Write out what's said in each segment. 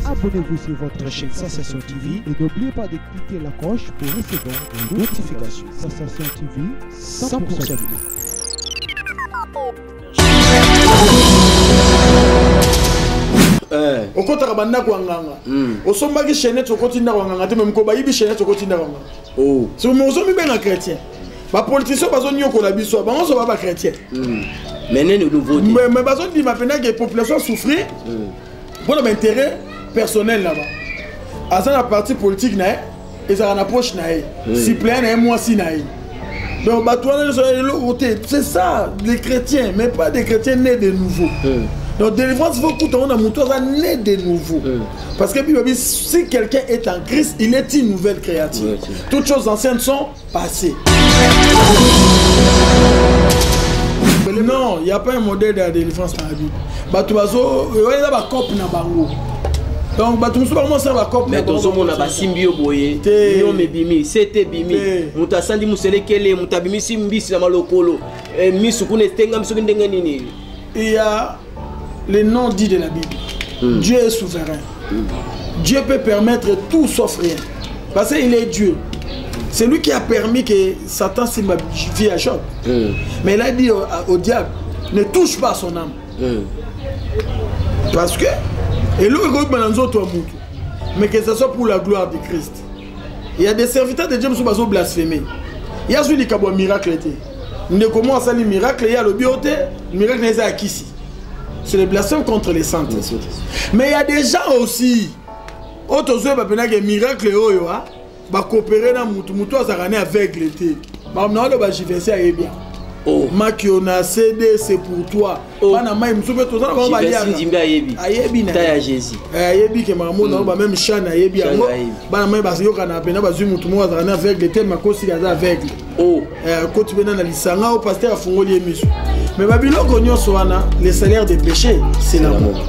Abonnez-vous sur votre chaîne Sensation TV et n'oubliez pas de cliquer la cloche pour recevoir les notifications. Sensation TV, 100% de okota kabanda kwanganga osombaki chaînette okotinda kwanganga te même ko bayibi chaînette okotinda kwanganga oh so mo zo mi benga chrétien ba politicien bazo nyokola biso bango so ba chrétien mais nene nouveau mais bazo di mapena que population souffrir pour l'intérêt personnel là-bas à la partie politique na et ça en approche na si plein na moi si na donc batouane sur l'autre côté c'est ça les chrétiens mais pas des chrétiens nés de nouveau. Donc délivrance faut que on a monté né de nouveau parce que si quelqu'un est en Christ il est une nouvelle créature toutes choses anciennes sont passées. Non, il n'y a pas un modèle de la délivrance dans la Bible. Batouazo, il y a un cop na bango. Donc Batouazo, comment ça va cop na bango? Mais tout le monde a pas simbio boye. Yo me bimi, c'était bimi. Mutasandi musele kele, mutabimi simbi na malokolo. Misukune tenga misukune tenga nini. Il y a le nom dit de la Bible. Dieu est souverain. Dieu peut permettre tout sauf rien. Parce qu'il est Dieu. C'est lui qui a permis que Satan s'y vie à Job. Mais il a dit au diable, ne touche pas son âme. Parce que, et lui, mais que ce soit pour la gloire de Christ. Il y a des serviteurs de Dieu qui sont blasphémés. Il y a celui qui a un miracle. Il ne commence à faire miracle, il y a le bioté, le miracle n'est pas ici. C'est le blasphème contre les saints. Mais il y a des gens aussi, autres qui ont un miracle, ba coopérer na mutu azarane aveugle té ba na lo ba jivensi ayebia oh makiona CD c'est pour toi bana mai msupe tozana ba ba lia ayebi na ta Jésus ayebi ke mamo na ba même chana ayebi yango bana mai ba yoka na pena ba zwi mutu mo azarane aveugle té makosi ya aveugle oh ko tu bena na lisanga au pasteur afungoli emisu mais ba biloko nyonso wana le salaire des péchés c'est la mort.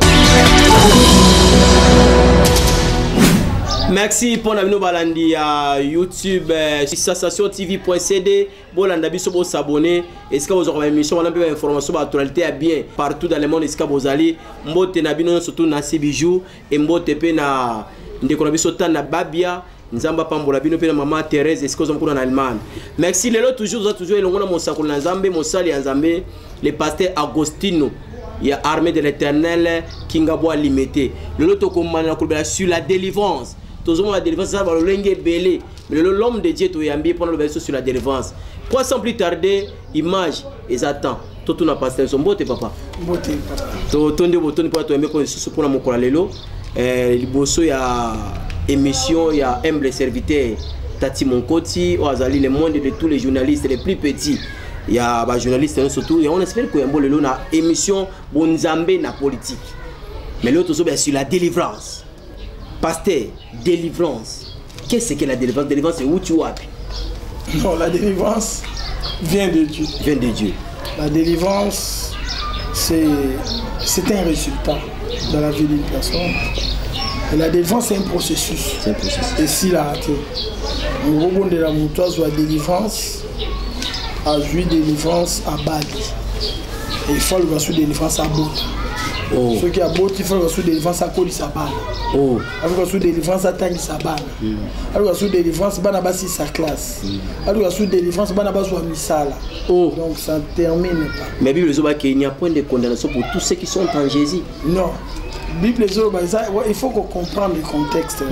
Merci pour la balandi à YouTube, Sensation TV.cd. Bolanda biso bo s'abonner. Est-ce que vous aurez une émission, on a besoin d'informations sur l'actualité bien partout dans le monde. Est-ce que vous allez mbote na bino surtout na Sibijou et mbote pe na ndekona biso na Babia. Nzamba pambola bino pe na maman Thérèse. Est-ce que vous avez en Allemagne? Merci les autres toujours elongo na mosakolo na Nzambe, mosali ya Nzambe, le pasteur Agostino. Il y a armée de l'Éternel Kingabo limité. Le autre commandant sur la délivrance. La délivrance, ça va belé. Mais l'homme de Dieu est ambié pendant le verset sur la délivrance. Quoi sans plus tarder, image et attend. Tout n'a pas son beauté, papa. Beauté, papa. Tout le monde pour aimer qu'on est pour mon coralelo. Il y a émission, il y a humble serviteur. Tati Monkoti, Oazali, le monde de tous les journalistes les plus petits. Il y a des journalistes surtout. Et on espère qu'il y a une émission Bonzambe na politique. Mais l'autre, c'est sur la délivrance. Pasteur, délivrance. Qu'est-ce que la délivrance? Délivrance, c'est où tu vas? Non, la délivrance vient de Dieu. Vient de Dieu. La délivrance, c'est un résultat dans la vie d'une personne. Et la délivrance, c'est un processus. C'est un processus. Et s'il a raté, le rebond de la moutoise ou la délivrance, a joué délivrance à Bali. Et il faut le voir sur délivrance à Bali. Oh. Ceux qui ont beau, il faut que délivrance à Koli Sabana. Oh. Avec la délivrance à Tangi Sabana. Avec la délivrance Banabasi sa classe. Avec la délivrance Banabasi à Misala. Oh. Donc ça termine pas. Mais la Bible dit qu'il n'y a point de condamnation pour tous ceux qui sont en Jésus. Non. La Bible dit il faut qu'on comprenne le contexte.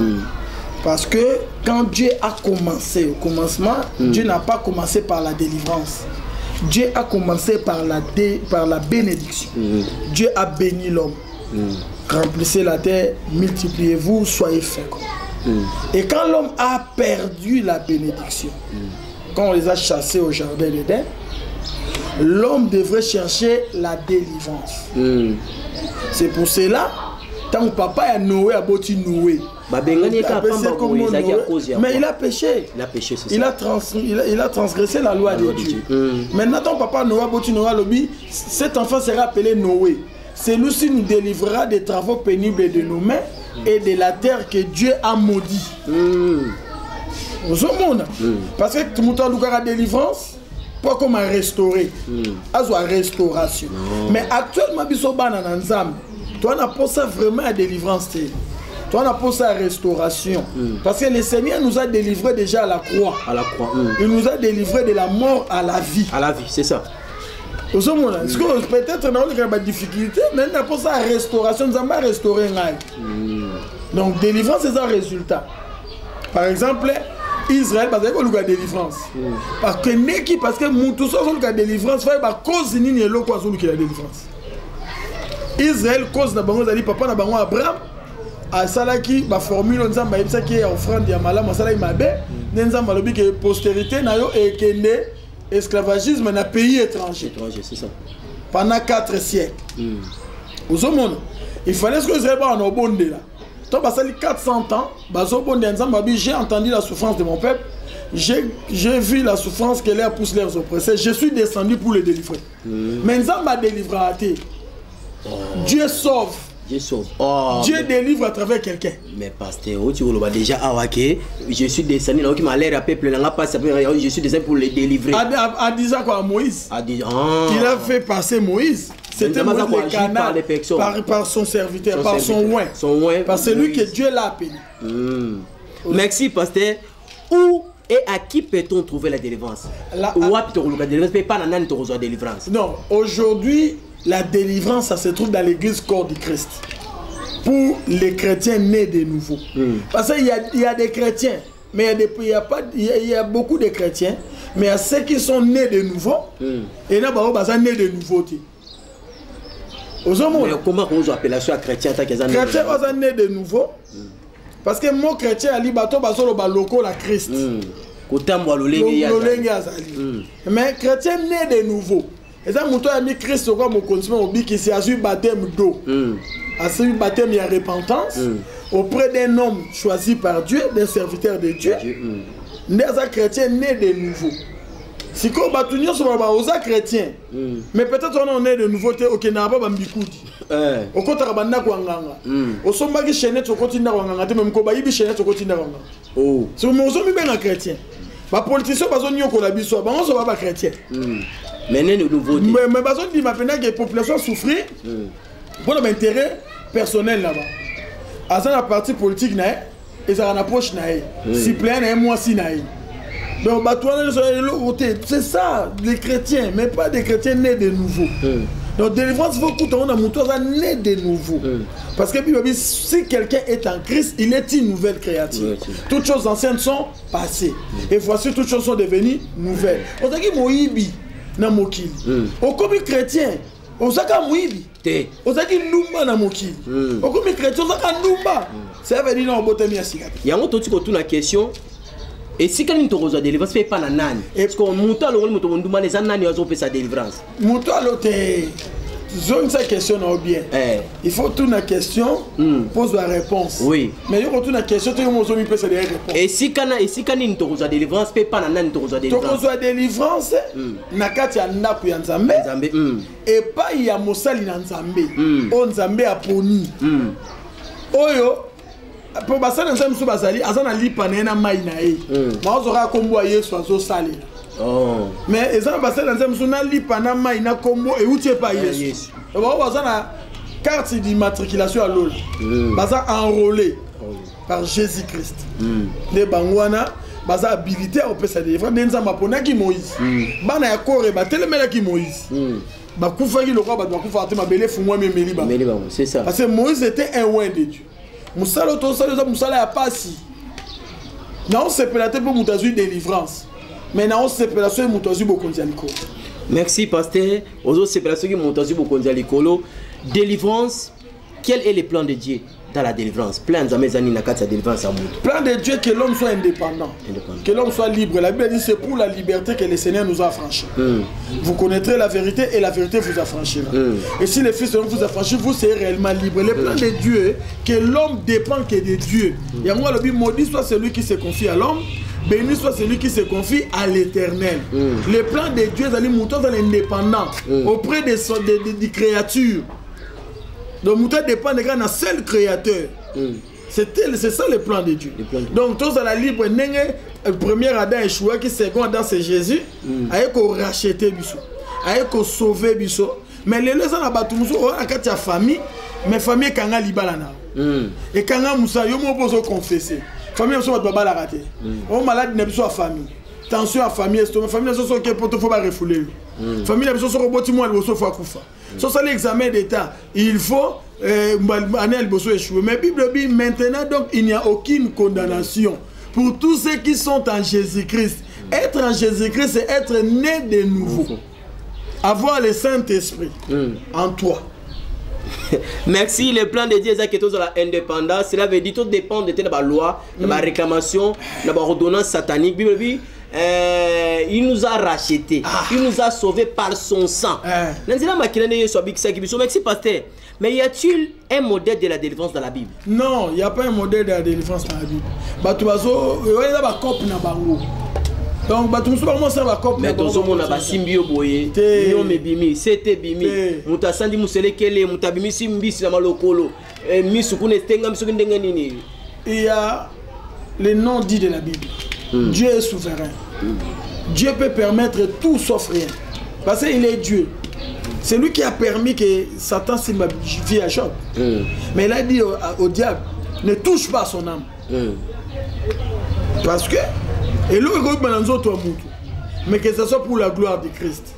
Parce que quand Dieu a commencé, au commencement, Dieu n'a pas commencé par la délivrance. Dieu a commencé par la bénédiction. Dieu a béni l'homme. Remplissez la terre, multipliez-vous, soyez féconds. Et quand l'homme a perdu la bénédiction, quand on les a chassés au jardin d'Éden, l'homme devrait chercher la délivrance. C'est pour cela, tant que papa a Noé, a bâti Noé. Mais il a péché. Il a transgressé la loi de Dieu. Maintenant, ton papa Noé, cet enfant sera appelé Noé. Celui-ci nous délivrera des travaux pénibles de nos mains et de la terre que Dieu a maudit. Parce que tout le monde a une délivrance, pas comme à restaurer, à restauration. Mais actuellement, toi, on a pas ça vraiment à délivrance. Toi, on a pas ça à restauration. Parce que le Seigneur nous a délivrés déjà à la croix. À la croix. Il nous a délivrés de la mort à la vie. À la vie, c'est ça. Peut-être on a des difficultés, mais on a pas ça à restauration. Nous avons restauré. Donc, délivrance, c'est un résultat. Par exemple, Israël, parce qu'il y a délivrance. Parce que tout ça, il y a délivrance. Il y a cause de la délivrance. Israël, cause de la papa na Abraham, a salaki la formule nzamba yebisa ki offrande ya malamu salaki mabe, nzamba lobi que postérité na yo ekende esclavagisme na pays étranger. C'est ça. Pendant 4 siècles. Il fallait que Israël soit en obonde là. Donc, ça fait 400 ans, j'ai entendu la souffrance de mon peuple, j'ai vu la souffrance que leur pousse leurs oppresseurs, je suis descendu pour les délivrer. Mais Nzamba m'a délivré. Dieu sauve. Dieu sauve. Dieu délivre à travers quelqu'un. Mais pasteur, tu vois déjà, je suis descendu, là, qui m'a l'air à peuple, je suis descendu pour les délivrer. A dit ça quoi, Moïse. Il a fait passer Moïse. C'était Moïse le canal par son serviteur, par son oint. Par celui que Dieu l'a appelé. Merci, pasteur. Où et à qui peut-on trouver la délivrance? Non, aujourd'hui, la délivrance, ça se trouve dans l'église corps du Christ. Pour les chrétiens nés de nouveau. Parce qu'il y a des chrétiens, mais il y a beaucoup de chrétiens, mais il y a ceux qui sont nés de nouveau, et il y a nés de nouveauté. Mais comment on appelle ça chrétien? Chrétien, on né de nouveau. Parce que mon chrétien, il y a loko la Christ. Mais chrétien né de nouveau. Et ça, mon a mis Christ au continent, qui s'est assuré baptême d'eau. Assuré baptême, il y a repentance. Auprès d'un homme choisi par Dieu, d'un serviteur de Dieu. Des chrétiens nés de nouveau. Si on va tout sur les chrétiens, mais peut-être on est de nouveauté au Kenya, pas Bambikoudi. Au côté de Rabanda Kwanganga. Au sommet de Chenet, au côté de Wanganga, même Kobaïbi Chenet, au côté de Wanganga. Oh. Si on est bien chrétien, les politiciens ne sont pas chrétiens, ils ne sont pas chrétiens. Mais il y a de nouveauté. Mais ils disent maintenant que la population souffre pour l'intérêt personnel là-bas. À la partie politique, ils ont une approche. Si plein, moi si donc, c'est ça, les chrétiens, mais pas des chrétiens nés de nouveau. Donc, délivrance, on a né de nouveau. Parce que si quelqu'un est en Christ, il est une nouvelle créature. Toutes choses anciennes sont passées. Et voici, toutes choses sont devenues nouvelles. On a dit Moïbi, na Mokili. Au comme chrétien, on a dit Moïbi. On a dit Lumba na Mokili. Au comme chrétien, on a dit Lumba. Ça veut dire qu'on a dit il y a une question. Et si quelqu'un te reçoit délivrance, fait pas nani. Parce qu'on monte à l'eau, on demande les nani ont fait sa délivrance. Monte à l'eau, zone sa question bien. Il faut toute la question, pose la réponse. Oui. Mais il faut toute la question, tu as peut sa réponse. Et si quelqu'un te reçoit délivrance, fait pas nani te reçoit délivrance. Tu reçois délivrance, nakati ya ndaku ya Nzambe. Et pas il y a mosali na Nzambe. On Nzambe a poni. Oyo. Pour passer dans ce monsieur Bazali, azana lipa na mai na e. Ma ozora kombo Yesu azo sali. Mais ezana passer dans ce monsieur na lipa na mai na kombo e utie pa Yesu. Donc bazana carte d'immatriculation à l'ol. Baza enrôlé par Jésus-Christ. Les bangwana baza habilité au pesa de frère Nzamba pona ki Moïse. Bana ya kore ba telemela ki Moïse. Ba kufa ki le roi ba kufa te mabele fumwa memeli ba. C'est ça. Parce que Moïse était un oint de Dieu. Moussala tosala moussala ya pasi. Non c'est pélaté pour moutazu délivrance. Mais non c'est pélaté pour moutazu bokondialiko. Merci pasteur. Ozo c'est pélaté qui moutazu bokondialiko. Délivrance. Quel est le plan de Dieu dans la délivrance? Plan de délivrance à Mout. Plan de Dieu que l'homme soit indépendant. Que l'homme soit libre. La Bible dit c'est pour la liberté que le Seigneur nous a affranchis. Vous connaîtrez la vérité et la vérité vous affranchira. Et si le Fils de l'homme vous affranchit, vous serez réellement libre. Le plan de Dieu que l'homme dépend que de Dieu. Et moi le Bible maudit soit celui qui se confie à l'homme. Béni soit celui qui se confie à l'Éternel. Le plan de Dieu est monté dans l'indépendant auprès des créatures. Donc, Mouta dépend de un seul créateur. C'est ça le plan de Dieu. Donc, tous à la libre, le premier Adam échoué, qui second Adam c'est Jésus, aye ko racheter biso, aye ko sauver biso. Mais les gens na batu muso on a katia famille, mais famille kanga libala na. Et kanga musa yo mo bozo confesser. Famille so ba la rater. On malade na biso a famille. Tension à famille, estomac, famille so so ke poto faut pas refouler. Famille na biso so roboti mo al so faut akufa. So ça l'examen d'état, il faut année al boso échoué. Mais Bible dit maintenant donc il n'y a aucune condamnation pour tous ceux qui sont en Jésus-Christ. Être en Jésus-Christ, c'est être né de nouveau. Avoir le Saint-Esprit en toi. Merci. Le plan de Dieu est que tous à l'indépendance. Cela veut dire que tout dépend de la loi, de la réclamation, de la ordonnance satanique. Bible dit, il nous a rachetés, il nous a sauvés par son sang. Merci, pasteur. Mais y a-t-il un modèle de la délivrance dans la Bible? Non, il n'y a pas un modèle de la délivrance dans la Bible. Donc, bah, tout ça, ça va comme. Mais tout le monde a simbio boye. Yo me bimi, c'était bimi. Mutasandi muselekele, mutabimi simbi na malokolo. Misukune stenga misukune nini. Il y a le nom dit de la Bible. Dieu est souverain. Dieu peut permettre tout sauf rien. Parce qu'il est Dieu. C'est lui qui a permis que Satan s'immagine à Job. Mais il a dit au diable, ne touche pas son âme. Parce que et l'eau mais que ce soit pour la gloire de Christ.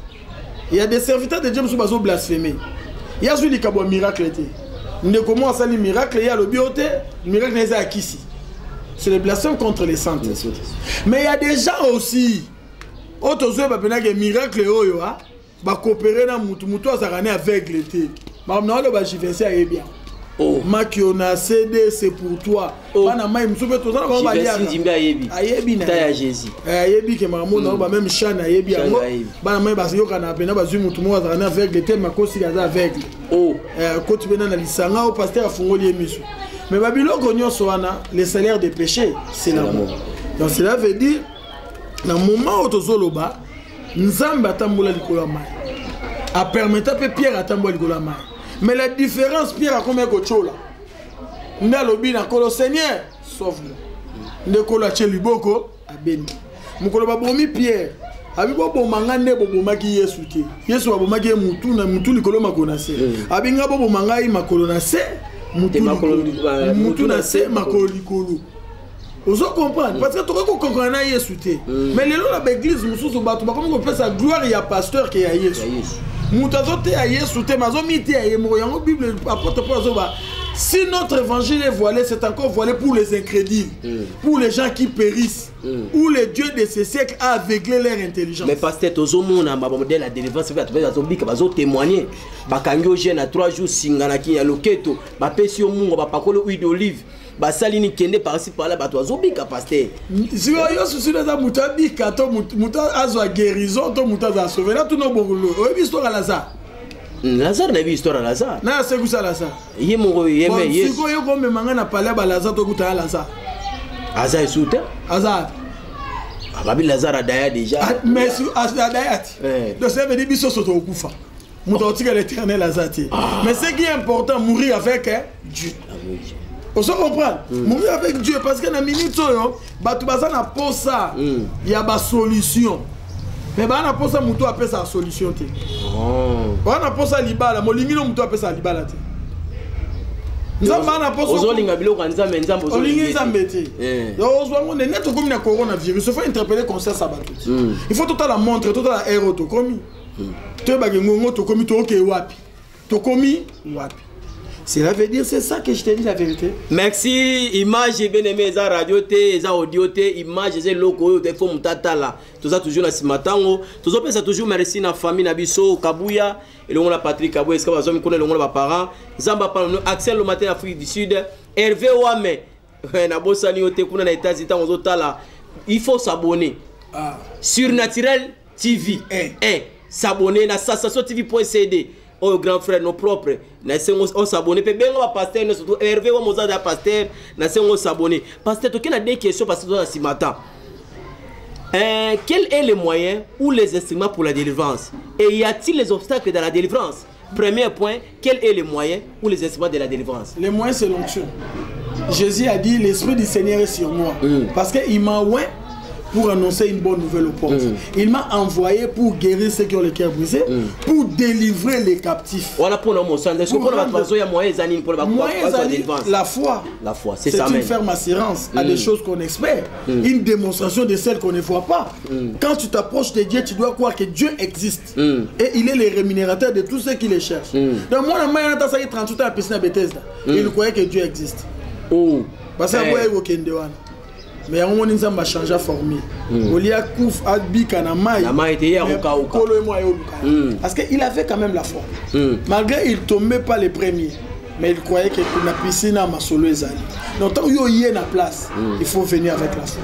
Il y a des serviteurs de Dieu qui sont blasphémés. Il y a celui qui a un miracle. Il ne commence à faire miracle, il y a le bioté, le miracle n'est pas ici. C'est le blasphème contre les saints. Mais il y a des gens aussi. Autres gens qui ont un miracle, ils coopérer dans le aveugle. Oh. Makiona CD c'est pour toi. Bana mai msupe to sana ba balia. Ayebi na Jésus. Ayebi ke mamu ba même chana ayebi yango. Bana mai ba yoka na pena ba zu mutu mo za na avec le thème makosi ga za aveugle. Oh. Koti bena na lisanga au pasteur afungoli emisu. Mais babiloko nyonso wana le salaire des péchés c'est la mort. Donc cela veut dire na moment où tozoloba nzamba tambola likolo mai. A permettre pe Pierre atambola likolo mai. Mais la différence, Pierre a combien de choses là? N'a lobby na kolo Seigneur, sauve-moi. Ne kolo cheliboko abeni. Mukolo babomi Pierre. Abibo bomangane bobo maki Yesu te. Yesu babomaki mutu na mutu likolo makona se. Abinga bobo mangai makolo na se. Mutu na se makolo likolo. Vous comprenez? Parce que tu comprends na Yesu te. Mais les gens de l'église mususu batu ba comme on fait sa gloire il y a pasteur qui a Yesu. Moutazote a Yesu te mazomite a yemo yango Bible apporte pas zoba. Si notre évangile est voilé, c'est encore voilé pour les incrédules, pour les gens qui périssent, où le Dieu de ces siècles a aveuglé leur intelligence. Mais pasteur tozomona ba modèle la délivrance va trouver azobika bazo témoigner. Bakangi au jeune à 3 jours singana ki ya loketo, ba pesi yo mungo ba pakolo huile d'olive. Basali ni kende par-ci par-là bato azobika pasteur. Si yo susu na mutabika to muta azwa guérison to muta za sauver là tout no bongolo. O histoire à Lazare. Lazare na histoire à Lazare. Na c'est ça Lazare. Yemo yeme yes. Si yo comme manga na parler ba Lazare to kuta Lazare. Azar esute? Azar. Ababi Lazare adaya déjà. Mais si adaya. Donc ça veut dire biso soto okufa. Muta otika l'éternel Lazare. Mais ce qui est important mourir avec Dieu. On se comprend. Mourir avec Dieu parce que dans minute batu baza na posa il y a ba solution. Mais ba na posa mutu appelle sa solution te. Ba na posa libala molingi no mutu appelle sa libala te. Nzamba na posa ozolinga biloko nzambe nzambe ozolinga nzambe te. Ozwa ngone neto comme na coronavirus, il faut interpeller conseil sabato. Il faut tout la montre, tout la aéro to komi. Te ba ngongo to komi to ke wapi. To komi wapi. Cela veut dire, c'est ça que je te dis la vérité. Merci. Image bien aimé, ça radio té, ça audio té, image c'est logo, il faut mutata là. Tout ça toujours na simatango. Tout ça ça toujours merci na famille na biso Kabuya et le la Patrick Kabuya, est-ce que vous avez connaît le monde parents. Zamba parle Axel le matin Afrique du Sud, Hervé Wame. Na bosani oté kuna na États-Unis on zotala. Il faut s'abonner. Surnaturel TV. S'abonner na sensation TV.cd. Oh grand frère nos propres na on s'abonner pe benga ba pasteur no surtout Hervé wa mozada pasteur na se on s'abonner pasteur to kena des questions parce que dans ce matin quel est le moyen ou les instruments pour la délivrance et y a-t-il les obstacles dans la délivrance? Premier point, quel est le moyen ou les instruments de la délivrance? Les moyens c'est l'onction. Jésus a dit l'esprit du Seigneur est sur moi parce que il m'a oint pour annoncer une bonne nouvelle au portes. Il m'a envoyé pour guérir ceux qui ont le cœur brisé, pour délivrer les captifs. Voilà pour nous, la foi. La foi, c'est ça. C'est une ferme assurance à des choses qu'on espère, une démonstration de celles qu'on ne voit pas. Quand tu t'approches de Dieu, tu dois croire que Dieu existe. Et il est le rémunérateur de tous ceux qui les cherchent. Donc moi, je suis 38 ans à piscine à Bethesda. Il croyait que Dieu existe. Parce que mais à un moment donné, ça m'a changé de formule. Parce qu'il avait quand même la foi. Malgré qu'il ne tombait pas les premiers. Mais il croyait que la piscine a solo ezali. Donc tant qu'il y a une place, il faut venir avec la foi.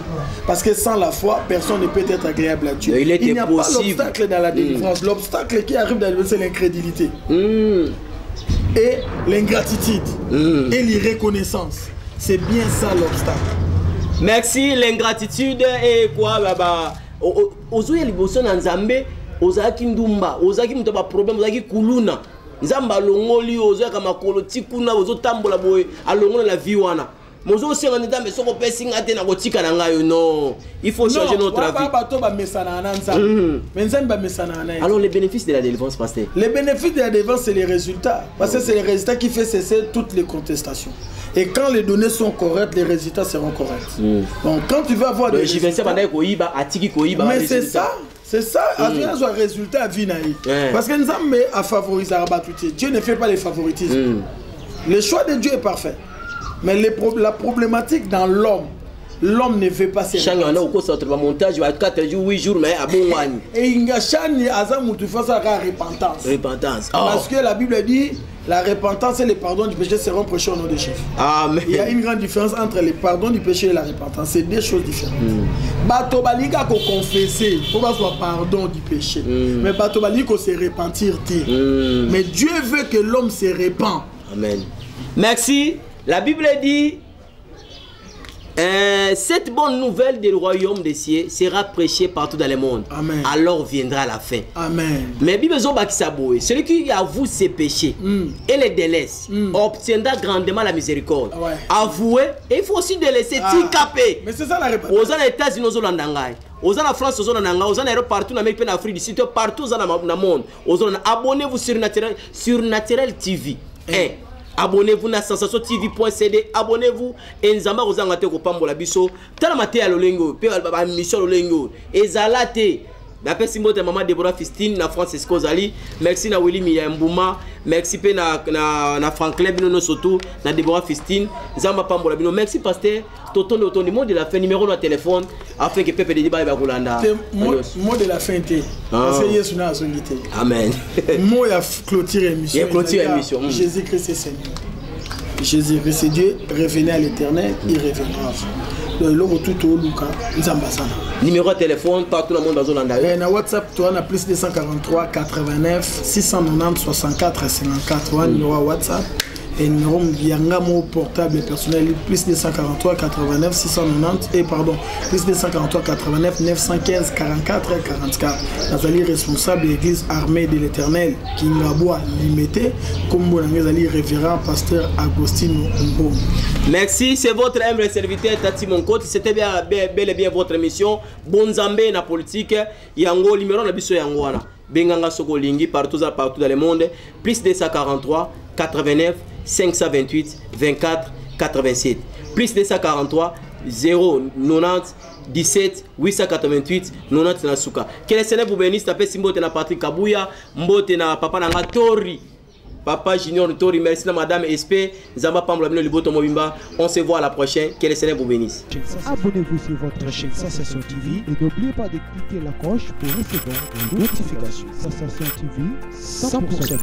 Parce que sans la foi, personne ne peut être agréable à Dieu. Il n'y a pas d'obstacle dans la délivrance. L'obstacle qui arrive dans la délivrance, c'est l'incrédulité. Et l'ingratitude. Et l'irreconnaissance. C'est bien ça l'obstacle. Merci, l'ingratitude et quoi baba. Ozoya liboso na Nzambe, ozaki ndumba, ozaki mutaba problème, ozaki kuluna. Nzamba longoli ozoya kama koloti kuna ozo tambola boye alongola la vie wana. Mozo senga ndambe soko pesinga te na kotika na ngayo non. Il faut changer notre vie. Alors les bénéfices de la délivrance, pasteur. Les bénéfices de la délivrance, c'est les résultats. Parce que c'est les résultats qui font cesser toutes les contestations. Et quand les données sont correctes, les résultats seront corrects. Donc quand tu veux avoir des résultats... Mais c'est ça. C'est ça, un résultat à Vinaï. Parce que nous avons favorisé Dieu ne fait pas les favoritismes. Le choix de Dieu est parfait. Mais la problématique dans l'homme, l'homme ne veut pas se montage 4 jours, 8 jours, mais à bon et il y a repentance. Parce que la Bible dit la repentance et le pardon du péché seront prêchés au nom de Jésus. Il y a une grande différence entre le pardon du péché et la repentance. C'est deux choses différentes. Batobaliga ko confesser, pour avoir pardon du péché. Mais Batobaliga ko se repentir. Mais Dieu veut que l'homme se répand. Amen. Merci. La Bible dit cette bonne nouvelle du royaume des cieux sera prêchée partout dans le monde. Amen. Alors viendra la fin. Amen. Mais Bible Zobakisaboué, celui qui avoue ses péchés et les délaisse obtiendra grandement la miséricorde. Avouer, et il faut aussi délaisser Tikapé. Mais c'est ça la réponse. Aux États-Unis, aux Hollandais, aux France, aux Hollandais, aux Hollandais, partout en Amérique, en Afrique du Sud, partout dans le monde. Abonnez-vous sur Naturel TV. Abonnez-vous na sensationTV.cd. Abonnez-vous et Nzamba Rozangate ko pambola biso. Tala mate ya lolengo, pe ba mission lolengo. Ezalate. D'après Simbote maman Deborah Fistine na Francisco Zali. Merci na Willy Miyambuma. Merci pe na Franklin Bino Soto na Deborah Fistine. Nzamba pambola bino. Merci pasteur. Toton de mot de la fin numéro de téléphone afin que Pepe de Diba va Golanda. Mot de la fin té. Parce que Yesu na solité. Amen. Mot ya clôture émission. Ya clôture émission. Jésus-Christ est Seigneur. Jésus-Christ est Dieu, revenez à l'Éternel, il reviendra. Le retour au Luka, numéro de téléphone partout dans le monde dans Zolanda. Na WhatsApp, tu as plus 243 89 690 64 54. Numéro WhatsApp. Et numéro Yangamo portable personnel plus 243 89 690 et pardon plus 243 89 915 44 44. Nazali responsable de l'église armée de l'Éternel qui Ngabwa limité comme Bonangezali révérend pasteur Agostino Mbo. Merci, c'est votre humble serviteur Tati Monkoti. C'était bel et bien votre émission Bonzambe na politique Yango numéro na biso Yangoana. Benganga Sokolingi partout dans le monde plus 243 89 528 24 87 plus 243 0 90 17 888 90 Nasuka. Quel est le bénisse tapé Simbote na Patrick Kabouya, Mbote na papa na Tori. Papa Junior Tori, merci à Madame SP, Zamba Pamla Liboto Mobimba. On se voit à la prochaine. Quel est le bénisse. Abonnez-vous sur votre chaîne Sensation TV et n'oubliez pas de cliquer la cloche pour recevoir les notifications. Sensation TV, 100%